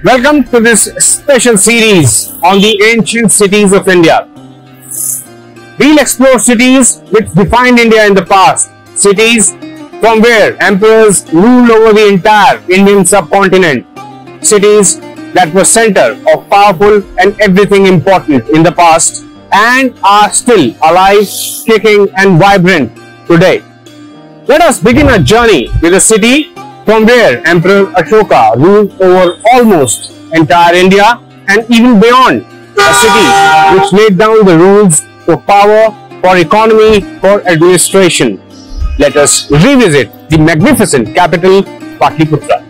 Welcome to this special series on the ancient cities of India. We'll explore cities which defined India in the past, cities from where emperors ruled over the entire Indian subcontinent, cities that were center of powerful and everything important in the past and are still alive, kicking and vibrant today. Let us begin our journey with a city from where Emperor Ashoka ruled over almost entire India and even beyond, a city which laid down the rules for power, for economy, for administration. Let us revisit the magnificent capital, Patliputra.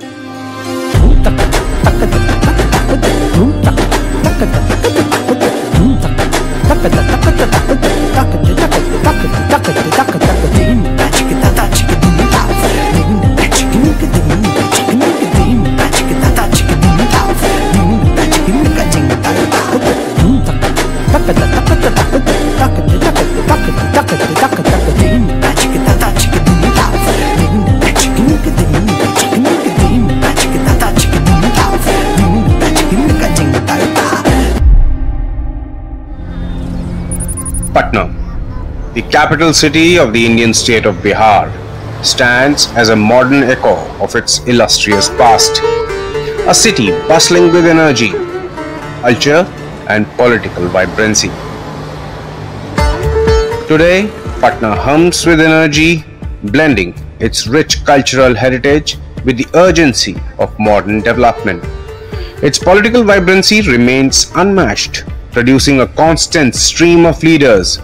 Patna, the capital city of the Indian state of Bihar, stands as a modern echo of its illustrious past. A city bustling with energy, culture and political vibrancy. Today, Patna hums with energy, blending its rich cultural heritage with the urgency of modern development. Its political vibrancy remains unmatched, producing a constant stream of leaders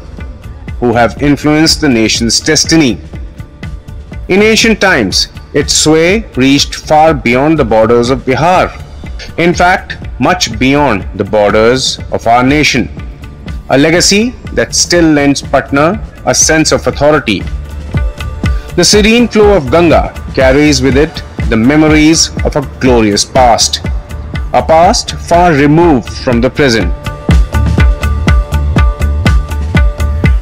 who have influenced the nation's destiny. In ancient times, its sway reached far beyond the borders of Bihar. In fact, much beyond the borders of our nation. A legacy that still lends Patna a sense of authority. The serene flow of Ganga carries with it the memories of a glorious past. A past far removed from the present.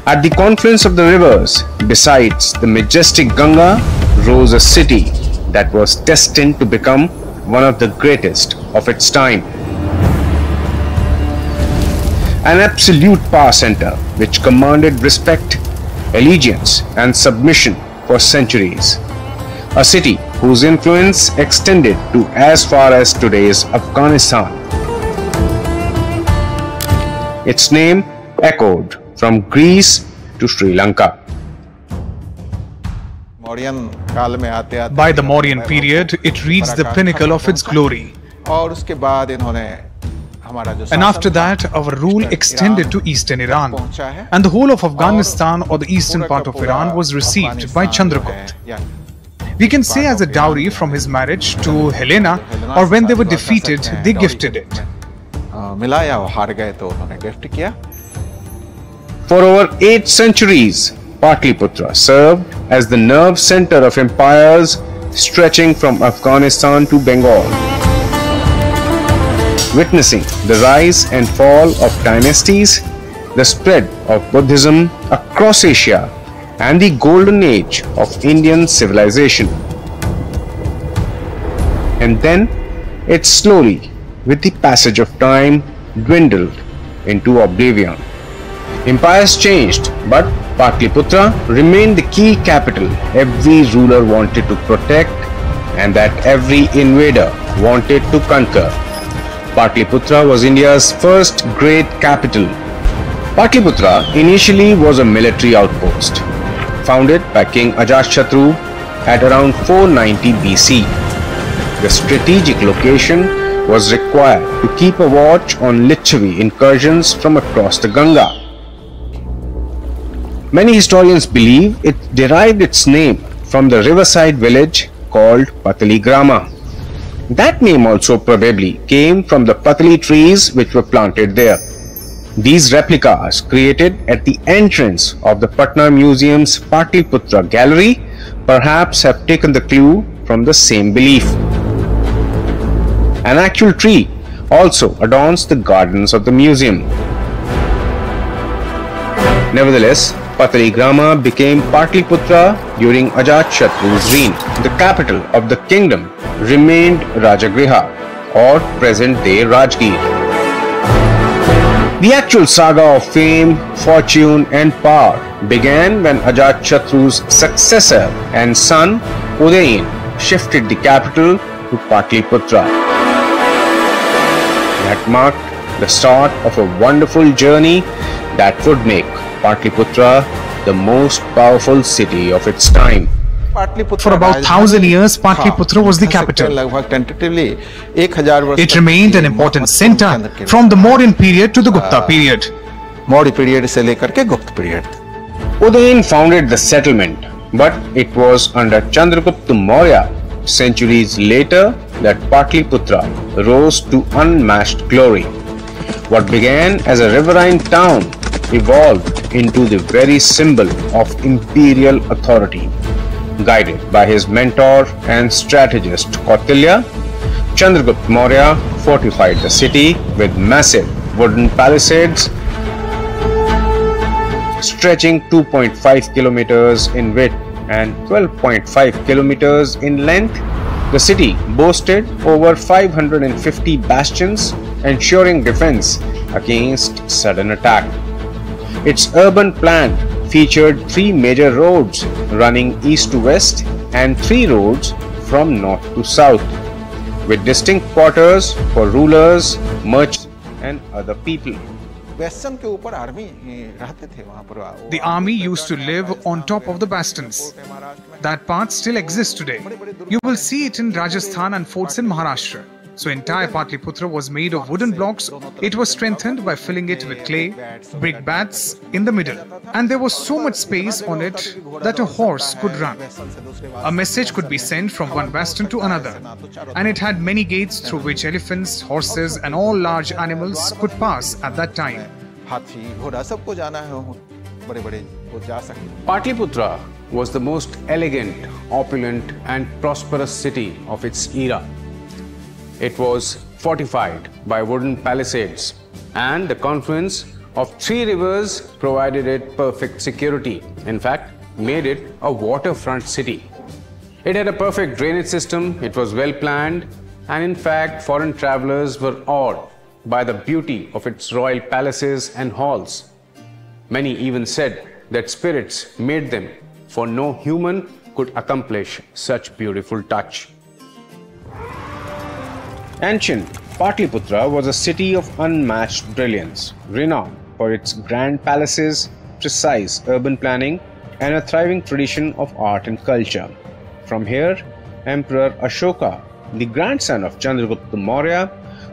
At the confluence of the rivers, besides the majestic Ganga, rose a city that was destined to become one of the greatest of its time. An absolute power center which commanded respect, allegiance and submission for centuries. A city whose influence extended to as far as today's Afghanistan. Its name echoed from Greece to Sri Lanka. By the Mauryan period, it reached the pinnacle of its glory. And after that, our rule extended to eastern Iran. And the whole of Afghanistan or the eastern part of Iran was received by Chandragupta. We can say as a dowry from his marriage to Helena, or when they were defeated, they gifted it. For over 8 centuries, Patliputra served as the nerve center of empires stretching from Afghanistan to Bengal. Witnessing the rise and fall of dynasties, the spread of Buddhism across Asia, and the golden age of Indian civilization. And then it slowly, with the passage of time, dwindled into oblivion. Empires changed, but Patliputra remained the key capital every ruler wanted to protect and that every invader wanted to conquer. Patliputra was India's first great capital. Patliputra initially was a military outpost, founded by King Ajatashatru at around 490 BC. The strategic location was required to keep a watch on Lichavi incursions from across the Ganga. Many historians believe it derived its name from the riverside village called Pataligrama. That name also probably came from the patali trees which were planted there. These replicas created at the entrance of the Patna Museum's Patliputra Gallery perhaps have taken the clue from the same belief. An actual tree also adorns the gardens of the museum. Nevertheless, Pataligrama became Patliputra during Ajatashatru's reign. The capital of the kingdom remained Rajagriha, or present-day Rajgir. The actual saga of fame, fortune and power began when Ajatashatru's successor and son Udayin shifted the capital to Patliputra. That marked the start of a wonderful journey that would make Patliputra the most powerful city of its time. For about 1,000 years, Patliputra was the capital. It remained an important center from the Mauryan period to the Gupta period. Udayin founded the settlement, but it was under Chandragupta Maurya centuries later that Patliputra rose to unmatched glory. What began as a riverine town evolved into the very symbol of imperial authority. Guided by his mentor and strategist Kautilya, Chandragupta Maurya fortified the city with massive wooden palisades stretching 2.5 kilometers in width and 12.5 kilometers in length. The city boasted over 550 bastions, ensuring defense against sudden attack. Its urban plan featured 3 major roads running east to west and 3 roads from north to south, with distinct quarters for rulers, merchants and other people. The army used to live on top of the bastions. That part still exists today. You will see it in Rajasthan and forts in Maharashtra. So entire Patliputra was made of wooden blocks. It was strengthened by filling it with clay, brick bats in the middle. And there was so much space on it that a horse could run. A message could be sent from one bastion to another. And it had many gates through which elephants, horses and all large animals could pass at that time. Patliputra was the most elegant, opulent and prosperous city of its era. It was fortified by wooden palisades, and the confluence of 3 rivers provided it perfect security. In fact, made it a waterfront city. It had a perfect drainage system, it was well planned, and in fact, foreign travelers were awed by the beauty of its royal palaces and halls. Many even said that spirits made them, for no human could accomplish such beautiful touch. Ancient Patliputra was a city of unmatched brilliance, renowned for its grand palaces, precise urban planning, and a thriving tradition of art and culture. From here, Emperor Ashoka, the grandson of Chandragupta Maurya,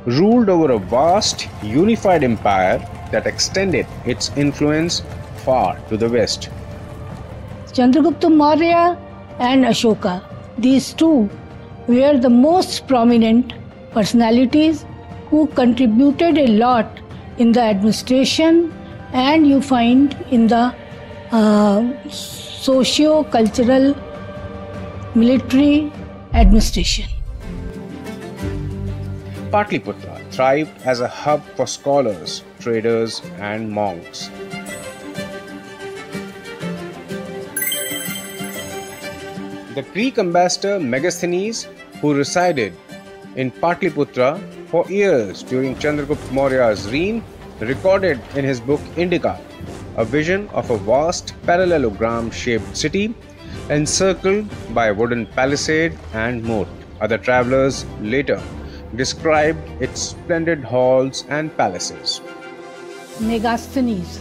ruled over a vast, unified empire that extended its influence far to the west. Chandragupta Maurya and Ashoka, these two were the most prominent personalities who contributed a lot in the administration, and you find in the socio-cultural military administration. Patliputra thrived as a hub for scholars, traders and monks. The Greek ambassador Megasthenes, who resided in Patliputra for years during Chandragupta Maurya's reign, recorded in his book Indica a vision of a vast parallelogram-shaped city encircled by a wooden palisade and moat. Other travelers later described its splendid halls and palaces. Megasthenes,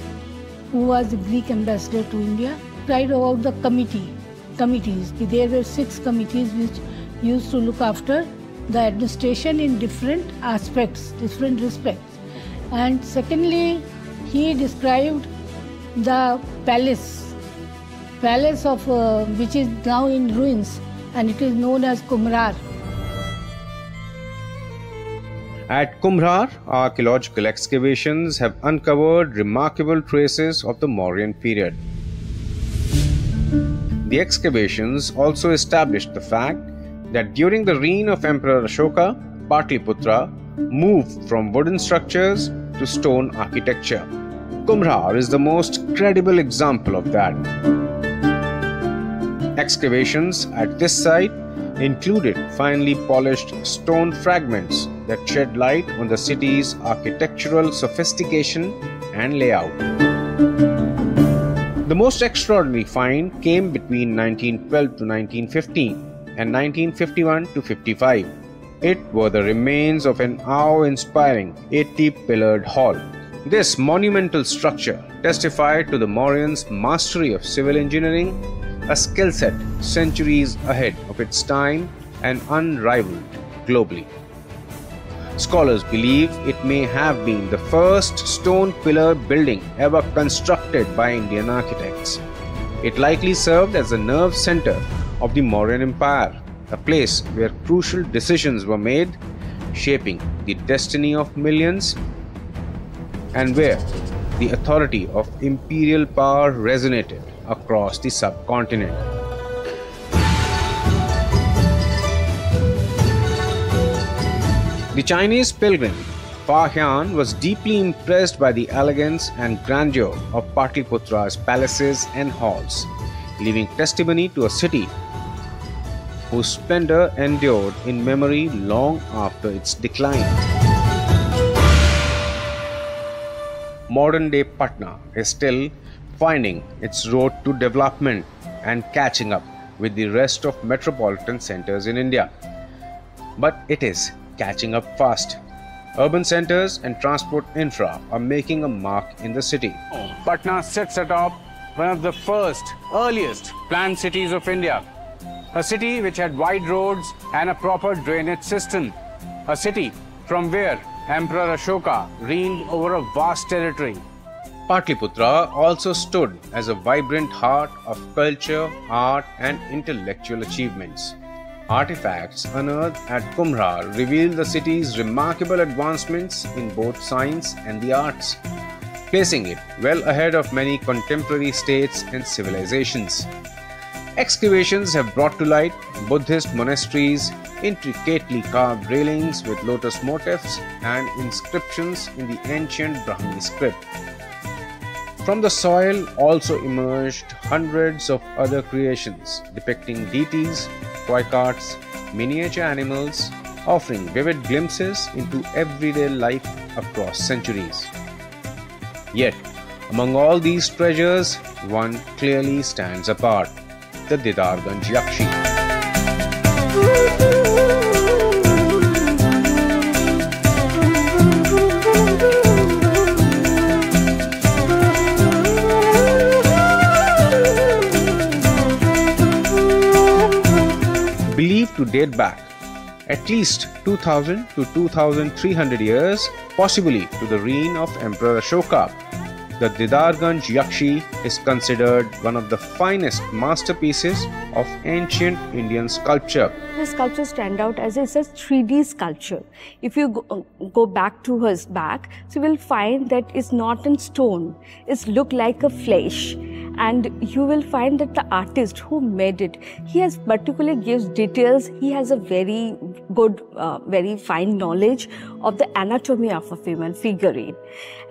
who was the Greek ambassador to India, tried about the committees. There were 6 committees which used to look after the administration in different aspects, different respects. And secondly, he described the palace of which is now in ruins, and it is known as Kumrar. At Kumrar, archaeological excavations have uncovered remarkable traces of the Mauryan period. The excavations also established the fact that during the reign of Emperor Ashoka, Patliputra moved from wooden structures to stone architecture. Kumhar is the most credible example of that. Excavations at this site included finely polished stone fragments that shed light on the city's architectural sophistication and layout. The most extraordinary find came between 1912 to 1915 and 1951 to 55. It were the remains of an awe-inspiring 80-pillared hall. This monumental structure testified to the Mauryans' mastery of civil engineering, a skill set centuries ahead of its time and unrivaled globally. Scholars believe it may have been the first stone pillar building ever constructed by Indian architects. It likely served as the nerve center of the Mauryan Empire, a place where crucial decisions were made, shaping the destiny of millions, and where the authority of imperial power resonated across the subcontinent. The Chinese pilgrim Fa Hian was deeply impressed by the elegance and grandeur of Patliputra's palaces and halls, leaving testimony to a city whose splendor endured in memory long after its decline. Modern-day Patna is still finding its road to development and catching up with the rest of metropolitan centers in India. But it is catching up fast. Urban centers and transport infra are making a mark in the city. Patna sits atop one of the first, earliest planned cities of India. A city which had wide roads and a proper drainage system. A city from where Emperor Ashoka reigned over a vast territory. Patliputra also stood as a vibrant heart of culture, art and intellectual achievements. Artifacts unearthed at Kumhar reveal the city's remarkable advancements in both science and the arts, placing it well ahead of many contemporary states and civilizations. Excavations have brought to light Buddhist monasteries, intricately carved railings with lotus motifs, and inscriptions in the ancient Brahmi script. From the soil also emerged hundreds of other creations depicting deities, toy carts, miniature animals, offering vivid glimpses into everyday life across centuries. Yet, among all these treasures, one clearly stands apart: the Didarganj Yakshi. Believed to date back at least 2000 to 2300 years, possibly to the reign of Emperor Ashoka, the Didarganj Yakshi is considered one of the finest masterpieces of ancient Indian sculpture. The sculpture stand out as it's a 3D sculpture. If you go back to his back, so you will find that it's not in stone. It's look like a flesh. And you will find that the artist who made it, he has particularly gives details. He has a very good, very fine knowledge of the anatomy of a female figurine,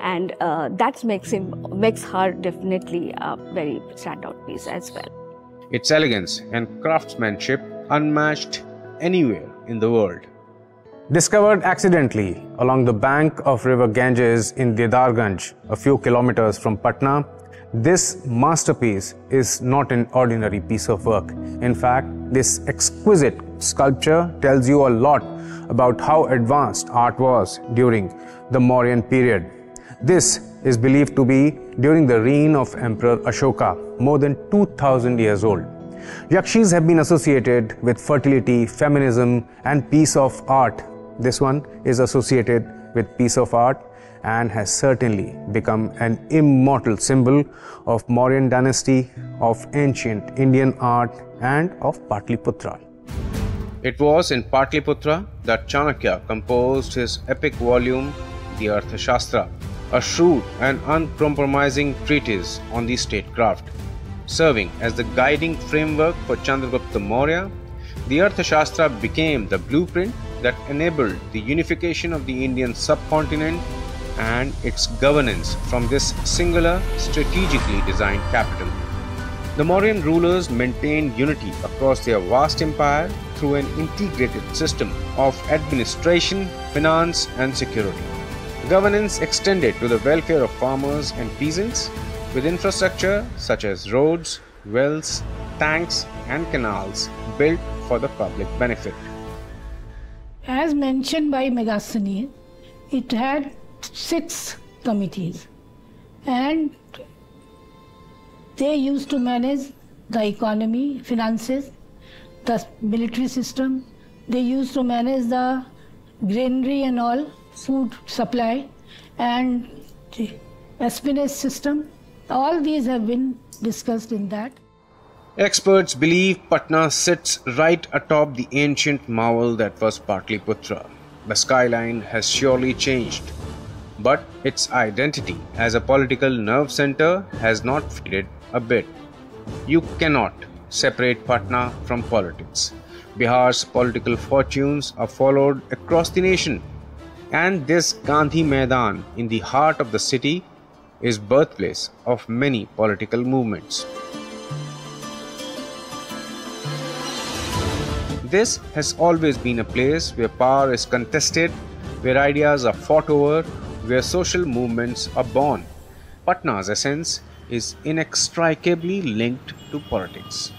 and that makes her definitely a very standout piece as well. Its elegance and craftsmanship unmatched anywhere in the world. Discovered accidentally along the bank of river Ganges in Didarganj, a few kilometers from Patna, this masterpiece is not an ordinary piece of work. In fact, this exquisite sculpture tells you a lot about how advanced art was during the Mauryan period. This is believed to be during the reign of Emperor Ashoka, more than 2000 years old. Yakshis have been associated with fertility, feminism, and piece of art. This one is associated with piece of art and has certainly become an immortal symbol of Mauryan dynasty, of ancient Indian art, and of Patliputra. It was in Patliputra that Chanakya composed his epic volume, the Arthashastra, a shrewd and uncompromising treatise on the statecraft. Serving as the guiding framework for Chandragupta Maurya, the Arthashastra became the blueprint that enabled the unification of the Indian subcontinent and its governance from this singular, strategically designed capital. The Mauryan rulers maintained unity across their vast empire through an integrated system of administration, finance, and security. Governance extended to the welfare of farmers and peasants, with infrastructure such as roads, wells, tanks, and canals built for the public benefit. As mentioned by Megasthenes, it had 6 committees, and they used to manage the economy, finances, the military system. They used to manage the granary and all, food supply, and the espionage system. All these have been discussed in that. Experts believe Patna sits right atop the ancient marvel that was Patliputra. The skyline has surely changed, but its identity as a political nerve center has not faded a bit. You cannot separate Patna from politics. Bihar's political fortunes are followed across the nation, and this Gandhi Maidan in the heart of the city is birthplace of many political movements. This has always been a place where power is contested, where ideas are fought over, where social movements are born. Patna's essence is inextricably linked to politics.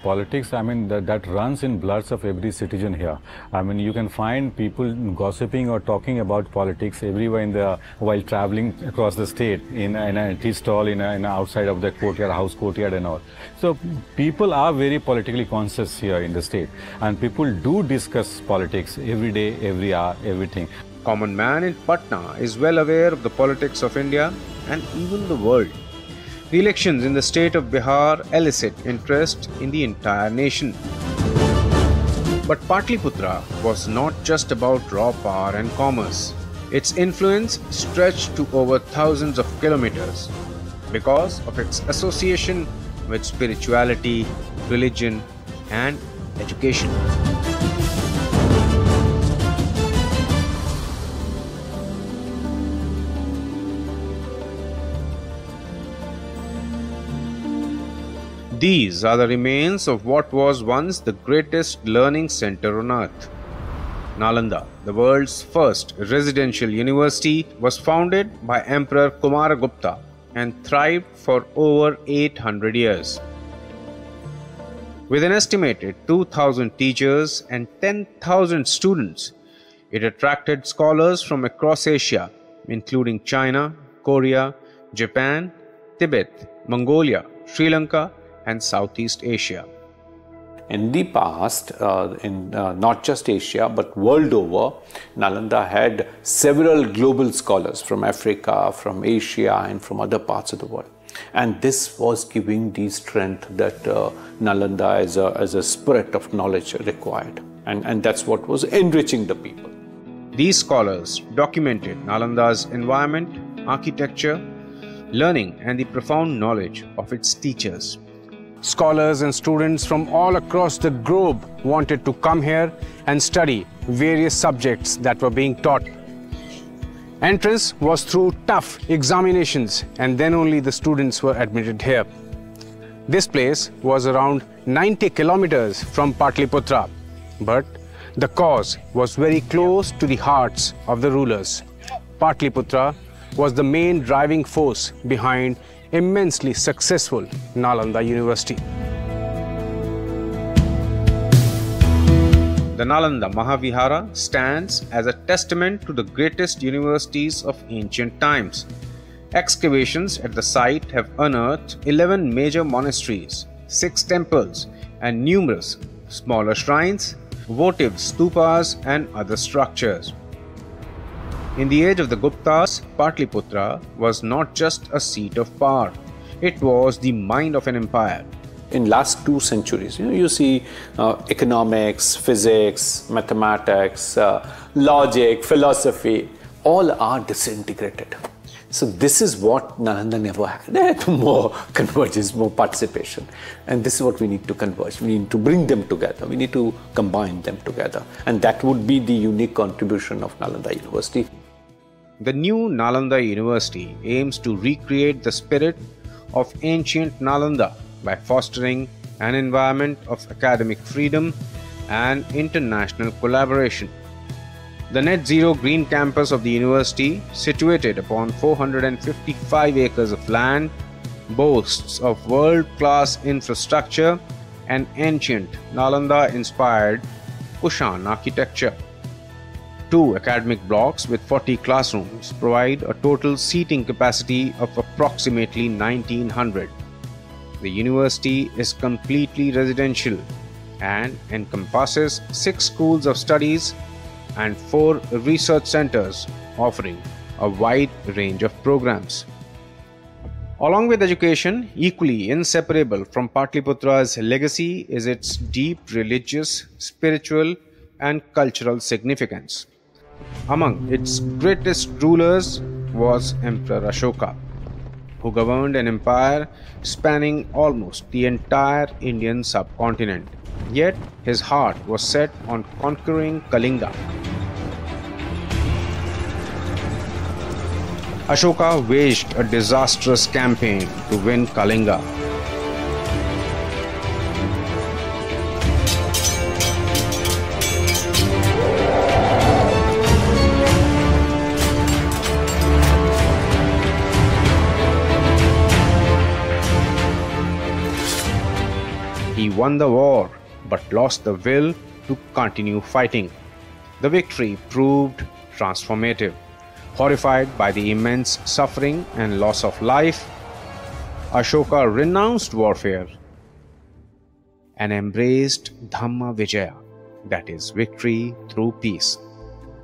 Politics, I mean, that runs in bloods of every citizen here. I mean, you can find people gossiping or talking about politics everywhere while traveling across the state, in a tea stall, in outside of the courtyard, house courtyard and all. So people are very politically conscious here in the state, and people do discuss politics every day, every hour, everything. Common man in Patna is well aware of the politics of India and even the world. The elections in the state of Bihar elicit interest in the entire nation. But Patliputra was not just about raw power and commerce. Its influence stretched to over thousands of kilometers because of its association with spirituality, religion, and education. These are the remains of what was once the greatest learning center on earth. Nalanda, the world's first residential university, was founded by Emperor Kumaragupta and thrived for over 800 years. With an estimated 2,000 teachers and 10,000 students, it attracted scholars from across Asia, including China, Korea, Japan, Tibet, Mongolia, Sri Lanka, and Southeast Asia. In the past, not just Asia but world over, Nalanda had several global scholars from Africa, from Asia, and from other parts of the world. And this was giving the strength that Nalanda as a spirit of knowledge required. And that's what was enriching the people. These scholars documented Nalanda's environment, architecture, learning, and the profound knowledge of its teachers. Scholars and students from all across the globe wanted to come here and study various subjects that were being taught. Entrance was through tough examinations, and then only the students were admitted here. This place was around 90 kilometers from Patliputra, but the cause was very close to the hearts of the rulers. Patliputra was the main driving force behind immensely successful Nalanda University. The Nalanda Mahavihara stands as a testament to the greatest universities of ancient times. Excavations at the site have unearthed 11 major monasteries, 6 temples, and numerous smaller shrines, votive stupas, and other structures. In the age of the Guptas, Patliputra was not just a seat of power, it was the mind of an empire. In last 2 centuries, you see economics, physics, mathematics, logic, philosophy, all are disintegrated. So this is what Nalanda never had. They had more convergence, more participation. And this is what we need to converge. We need to bring them together. We need to combine them together. And that would be the unique contribution of Nalanda University. The new Nalanda University aims to recreate the spirit of ancient Nalanda by fostering an environment of academic freedom and international collaboration. The net zero green campus of the university, situated upon 455 acres of land, boasts of world-class infrastructure and ancient Nalanda-inspired Kushan architecture. 2 academic blocks with 40 classrooms provide a total seating capacity of approximately 1900. The university is completely residential and encompasses 6 schools of studies and 4 research centers offering a wide range of programs. Along with education, equally inseparable from Patliputra's legacy is its deep religious, spiritual and cultural significance. Among its greatest rulers was Emperor Ashoka, who governed an empire spanning almost the entire Indian subcontinent. Yet his heart was set on conquering Kalinga. Ashoka waged a disastrous campaign to win Kalinga. He won the war but lost the will to continue fighting. The victory proved transformative. Horrified by the immense suffering and loss of life, Ashoka renounced warfare and embraced Dhamma Vijaya, that is, victory through peace.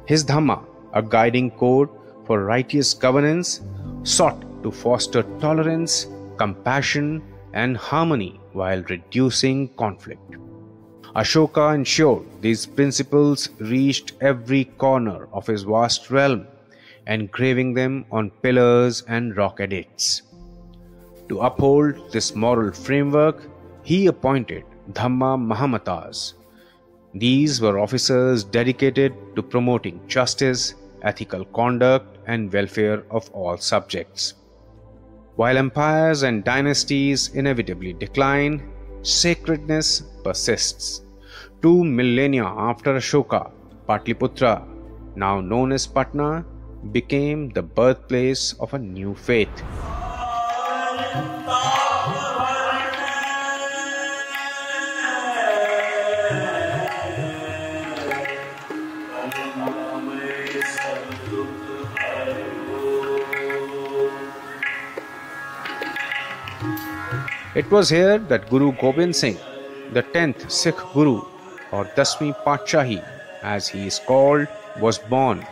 His Dhamma, a guiding code for righteous governance, sought to foster tolerance, compassion, and harmony while reducing conflict. Ashoka ensured these principles reached every corner of his vast realm, engraving them on pillars and rock edicts. To uphold this moral framework, he appointed Dhamma Mahamatas. These were officers dedicated to promoting justice, ethical conduct, and welfare of all subjects. While empires and dynasties inevitably decline, sacredness persists. 2 millennia after Ashoka, Patliputra, now known as Patna, became the birthplace of a new faith. It was here that Guru Gobind Singh, the 10th Sikh Guru, or Dasmi Patshahi as he is called, was born,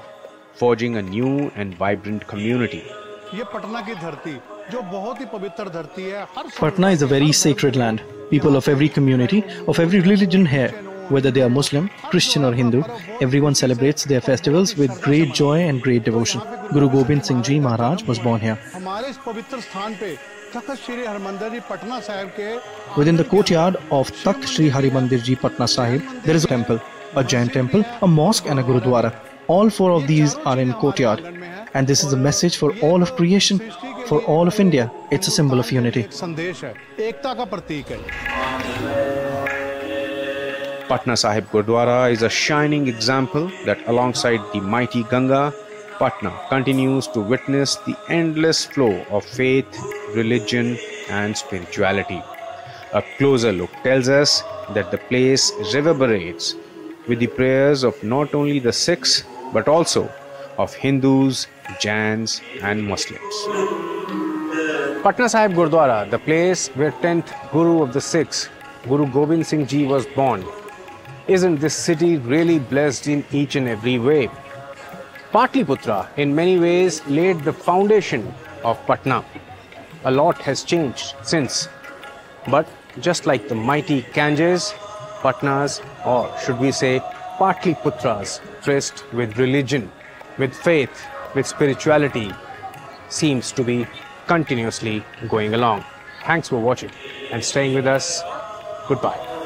forging a new and vibrant community. Patna is a very sacred land. People of every community, of every religion here, whether they are Muslim, Christian or Hindu, everyone celebrates their festivals with great joy and great devotion. Guru Gobind Singh Ji Maharaj was born here. Within the courtyard of Takht Sri Hari Mandir Ji Patna Sahib, there is a temple, a Jain temple, a mosque and a Gurudwara. All 4 of these are in courtyard. And this is a message for all of creation, for all of India. It's a symbol of unity. Patna Sahib Gurdwara is a shining example that alongside the mighty Ganga, Patna continues to witness the endless flow of faith, religion and spirituality. A closer look tells us that the place reverberates with the prayers of not only the Sikhs but also of Hindus, Jains and Muslims. Patna Sahib Gurdwara, the place where 10th Guru of the Sikhs, Guru Gobind Singh Ji was born. Isn't this city really blessed in each and every way? Patliputra in many ways laid the foundation of Patna. A lot has changed since, but just like the mighty Ganges, Patnas, or should we say Patliputras, tryst with religion, with faith, with spirituality, seems to be continuously going along. Thanks for watching and staying with us. Goodbye.